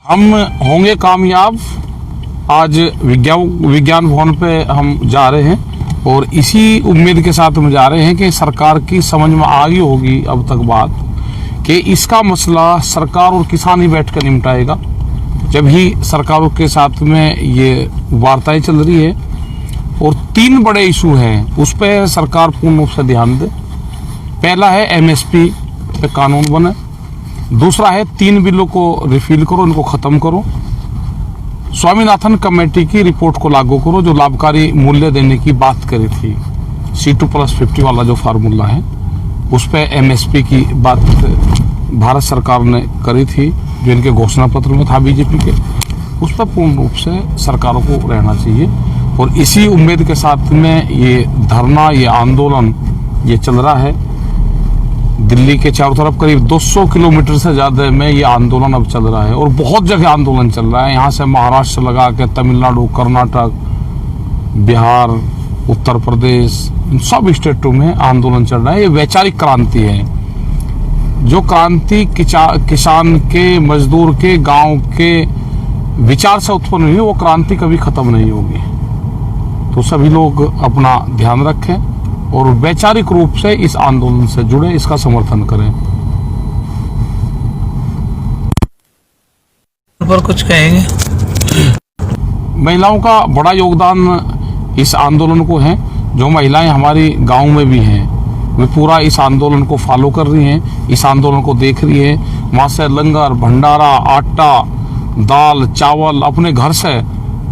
हम होंगे कामयाब। आज विज्ञान भवन पे हम जा रहे हैं और इसी उम्मीद के साथ हम जा रहे हैं कि सरकार की समझ में आ गई होगी अब तक बात कि इसका मसला सरकार और किसान ही बैठ कर निपटाएगा। जब ही सरकारों के साथ में ये वार्ताएं चल रही है और 3 बड़े इशू हैं उस पर सरकार पूर्ण रूप से ध्यान दे। पहला है एमएसपी पे कानून बने, दूसरा है 3 बिलों को रिफिल करो, इनको खत्म करो, स्वामीनाथन कमेटी की रिपोर्ट को लागू करो जो लाभकारी मूल्य देने की बात करी थी, C2+50 वाला जो फार्मूला है उस पर एमएसपी की बात भारत सरकार ने करी थी जो इनके घोषणा पत्र में था बीजेपी के, उस पर पूर्ण रूप से सरकारों को रहना चाहिए। और इसी उम्मीद के साथ में ये धरना, ये आंदोलन ये चल रहा है। दिल्ली के चारों तरफ करीब 200 किलोमीटर से ज़्यादा में ये आंदोलन अब चल रहा है और बहुत जगह आंदोलन चल रहा है। यहाँ से महाराष्ट्र लगा के तमिलनाडु, कर्नाटक, बिहार, उत्तर प्रदेश, इन सब स्टेटों में आंदोलन चल रहा है। ये वैचारिक क्रांति है। जो क्रांति किसान के, मजदूर के, गांव के विचार से उत्पन्न हुई वो क्रांति कभी खत्म नहीं होगी। तो सभी लोग अपना ध्यान रखें और वैचारिक रूप से इस आंदोलन से जुड़े, इसका समर्थन करें। पर कुछ कहेंगे? महिलाओं का बड़ा योगदान इस आंदोलन को है। जो महिलाएं हमारी गांव में भी हैं वे पूरा इस आंदोलन को फॉलो कर रही हैं, इस आंदोलन को देख रही हैं। वहाँ से लंगर, भंडारा, आटा, दाल, चावल अपने घर से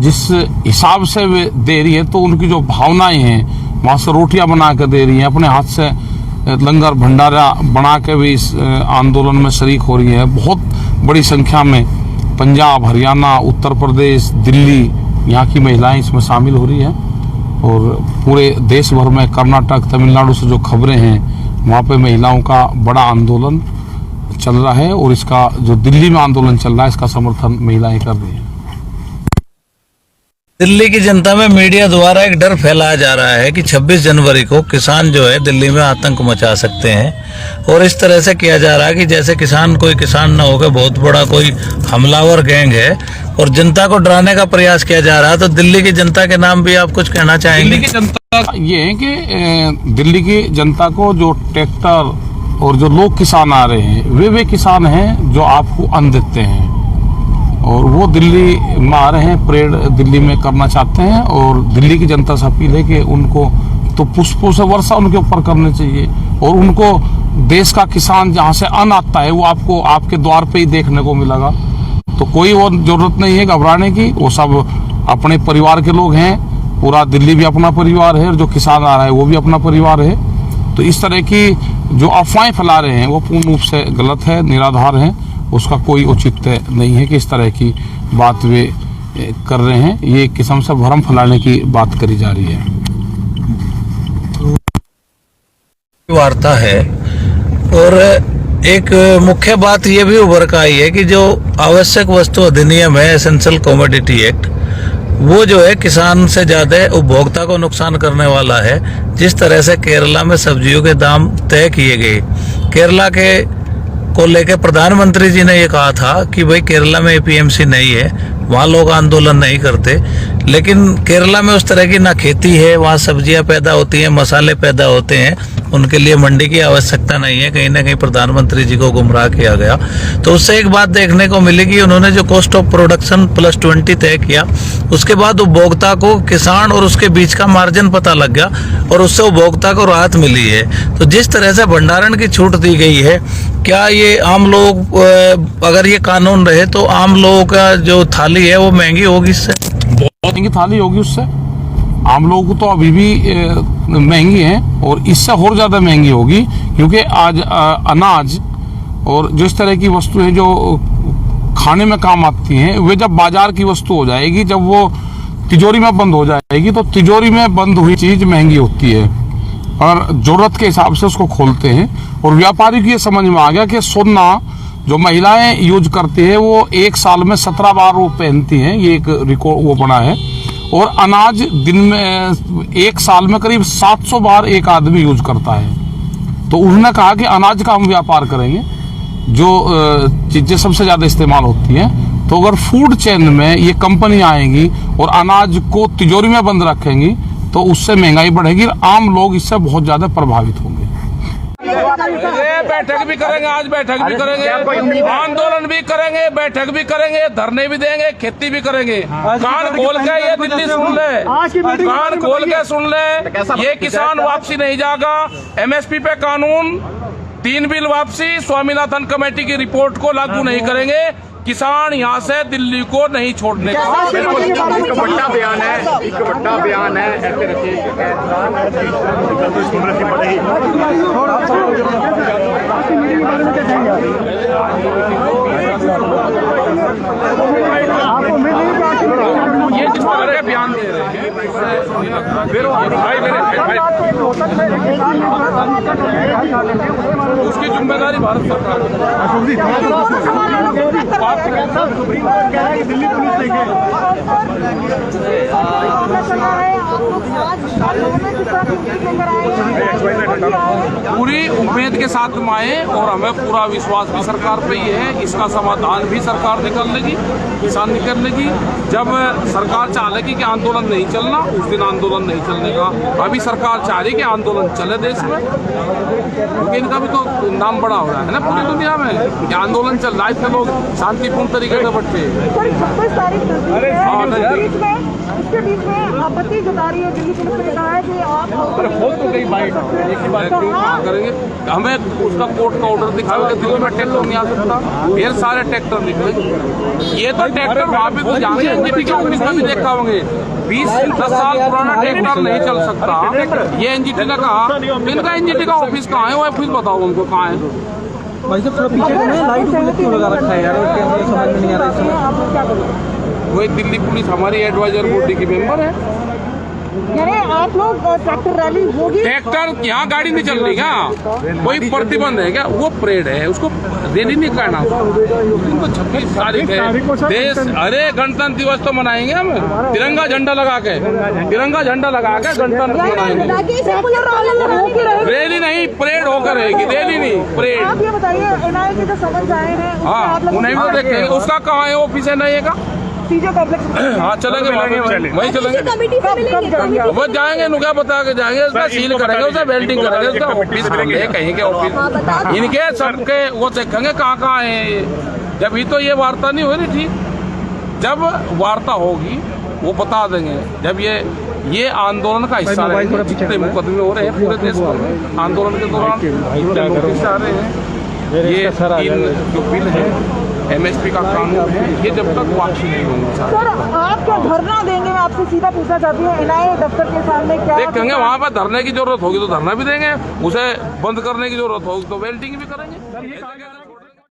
जिस हिसाब से वे दे रही है, तो उनकी जो भावनाएं हैं वहाँ से रोटियां बना के दे रही हैं, अपने हाथ से लंगर भंडारा बना के भी इस आंदोलन में शरीक हो रही है। बहुत बड़ी संख्या में पंजाब, हरियाणा, उत्तर प्रदेश, दिल्ली यहाँ की महिलाएं इसमें शामिल हो रही हैं। और पूरे देश भर में कर्नाटक, तमिलनाडु से जो खबरें हैं वहाँ पे महिलाओं का बड़ा आंदोलन चल रहा है और इसका जो दिल्ली में आंदोलन चल रहा है इसका समर्थन महिलाएं कर रही हैं। दिल्ली की जनता में मीडिया द्वारा एक डर फैलाया जा रहा है कि 26 जनवरी को किसान जो है दिल्ली में आतंक मचा सकते हैं और इस तरह से किया जा रहा है कि जैसे कोई किसान न होकर बहुत बड़ा कोई हमलावर गैंग है और जनता को डराने का प्रयास किया जा रहा है। तो दिल्ली की जनता के नाम भी आप कुछ कहना चाहेंगे? दिल्ली की जनता ये है कि दिल्ली की जनता को जो ट्रैक्टर और जो लोग किसान आ रहे हैं वे किसान हैं जो आपको अन्न देते हैं और वो दिल्ली में आ रहे हैं, परेड दिल्ली में करना चाहते हैं। और दिल्ली की जनता से अपील है कि उनको तो पुष्पों से वर्षा उनके ऊपर करनी चाहिए और उनको देश का किसान जहाँ से अन्न आता है वो आपको आपके द्वार पे ही देखने को मिलेगा। तो कोई वो जरूरत नहीं है घबराने की, वो सब अपने परिवार के लोग हैं। पूरा दिल्ली भी अपना परिवार है और जो किसान आ रहा है वो भी अपना परिवार है। तो इस तरह की जो अफवाहें फैला रहे हैं वो पूर्ण रूप से गलत है, निराधार है, उसका कोई औचित्य नहीं है कि इस तरह की बात वे कर रहे हैं। ये एक किस्म से भ्रम फैलाने की बात करी जा रही है। वार्ता है और एक मुख्य बात ये भी उभर कर आई है कि जो आवश्यक वस्तु अधिनियम है, एसेंशियल कमोडिटी एक्ट, वो जो है किसान से ज्यादा उपभोक्ता को नुकसान करने वाला है। जिस तरह से केरला में सब्जियों के दाम तय किए गए, केरला के को लेकर प्रधानमंत्री जी ने ये कहा था कि भाई केरला में एपीएमसी नहीं है, वहाँ लोग आंदोलन नहीं करते। लेकिन केरला में उस तरह की ना खेती है, वहाँ सब्जियां पैदा होती हैं, मसाले पैदा होते हैं, उनके लिए मंडी की आवश्यकता नहीं है। कहीं ना कहीं प्रधानमंत्री जी को गुमराह किया गया। तो उससे एक बात देखने को मिली कि उन्होंने जो कॉस्ट ऑफ प्रोडक्शन +20 तय किया, उसके बाद उपभोक्ता को किसान और उसके बीच का मार्जिन पता लग गया और उससे उपभोक्ता को राहत मिली है। तो जिस तरह से भंडारण की छूट दी गई है, क्या ये आम लोग, अगर ये कानून रहे तो आम लोगों का जो थाली है वो महंगी होगी? इससे बहुत महंगी थाली होगी। उससे आम लोगों को तो अभी भी महंगी है और इससे और ज़्यादा महंगी होगी क्योंकि आज अनाज और जिस तरह की वस्तुएं जो खाने में काम आती हैं वे जब बाजार की वस्तु हो जाएगी, जब वो तिजोरी में बंद हो जाएगी, तो तिजोरी में बंद हुई चीज़ महंगी होती है और ज़रूरत के हिसाब से उसको खोलते हैं। और व्यापारी को ये समझ में आ गया कि सोना जो महिलाएं यूज करती है वो एक साल में 17 बार वो पहनती हैं, ये एक रिकॉर्ड वो बना है। और अनाज दिन में एक साल में करीब 700 बार एक आदमी यूज करता है। तो उन्होंने कहा कि अनाज का हम व्यापार करेंगे, जो चीज़ें सबसे ज़्यादा इस्तेमाल होती हैं तो अगर फूड चेन में ये कंपनी आएंगी और अनाज को तिजोरी में बंद रखेंगी तो उससे महंगाई बढ़ेगी और आम लोग इससे बहुत ज्यादा प्रभावित होंगे। ये बैठक भी करेंगे, आज बैठक भी करेंगे, आंदोलन भी करेंगे, बैठक भी करेंगे, धरने भी देंगे, खेती भी करेंगे। कान खोल के ये दिल्ली सुन ले, कान खोल के सुन ले, ये किसान वापसी नहीं जाएगा। एमएसपी पे कानून, 3 बिल वापसी, स्वामीनाथन कमेटी की रिपोर्ट को लागू नहीं करेंगे। किसान यहाँ से दिल्ली को नहीं छोड़ने का। बिल्कुल एक बड़ा बयान है, एक बड़ा बयान है। ऐसे रखिए ये जिस तरह के बयान दे रहे हैं उसकी जिम्मेदारी भारत सरकार दिल्ली पुलिस देखे। पूरी उम्मीद के साथ हम आए और हमें पूरा विश्वास भी सरकार पे ही है। इसका समाधान भी सरकार निकाल लेगी, किसान निकाल लेगी। जब सरकार चाह लेगी कि आंदोलन नहीं चलना, उस दिन आंदोलन नहीं चलने का। अभी सरकार चाह रही कि आंदोलन चले देश में, क्योंकि इनका भी तो नाम बड़ा हो रहा है ना पूरी दुनिया में कि आंदोलन चल रहा है, इससे लोग शांतिपूर्ण तरीके से बैठे। इसके बीच में आपत्ति जता रही है दिल्ली पुलिस ने कहा है कि आप करेंगे, हमें उसका कोर्ट का ऑर्डर दिखाओ कि दिल्ली में ट्रैक्टर नहीं आ सकता, ढेर सारे ट्रैक्टर निकले। ये तो ट्रैक्टर वहाँ पे तो जाएंगे, एनजीटी के ऑफिस में भी देखा होंगे, 20-10 साल पुराना ट्रैक्टर नहीं चल सकता। ये एनजीटी ने कहा, इनका एनजीटी का ऑफिस कहाँ है, वो ऑफिस बताओ उनको कहाँ है। भाई साहब थोड़ा पीछे को लाइट क्यों लगा रखा है यार, समझ में नहीं आ रहा है। वो एक दिल्ली पुलिस हमारी एडवाइजर बॉडी की मेंबर है। यानी आप लोग ट्रैक्टर रैली होगी, ट्रैक्टर यहाँ गाड़ी नहीं चल रही क्या, कोई प्रतिबंध है क्या? वो परेड है, उसको रैली नहीं करना। उनको 26 तारीख है देश, अरे गणतंत्र दिवस तो मनाएंगे हम, तिरंगा झंडा लगा के, तिरंगा झंडा लगा के गणतंत्र मनाएंगे। रैली नहीं, परेड होकर रहेगी, रैली नहीं, परेड। आप ये बताइए एनआईए के जो समझ आए हैं हाँ, उन्हें भी तो देखेंगे। उसका कहाँ है ऑफिस है, नहीं है सीजो कॉम्प्लेक्स? हाँ चलेंगे, वही चलेंगे, वो जाएंगे, नुका बता के जाएंगे, उसका सील करेंगे, उसका वेल्डिंग करेंगे, उसका ऑफिस करेंगे, कहीं के ऑफिस इनके सबके वो देखेंगे कहाँ कहाँ है। जब ही तो ये वार्ता नहीं हो रही ठीक, जब वार्ता होगी वो बता देंगे। जब ये आंदोलन का हिस्सा रहेंगे, जितने मुकदमे हो रहे हैं पूरे देश में आंदोलन के दौरान नोटिस आ रहे हैं, ये जो बिल है एमएसपी का कानून है, ये जब तक वापसी नहीं होंगे। सर आप क्या धरना देंगे? मैं आपसे सीधा पूछना चाहती हूँ, एनआईए दफ्तर के सामने क्या देखेंगे? वहाँ पर धरने की जरूरत होगी तो धरना भी देंगे, उसे बंद करने की जरूरत होगी तो वेल्डिंग भी करेंगे।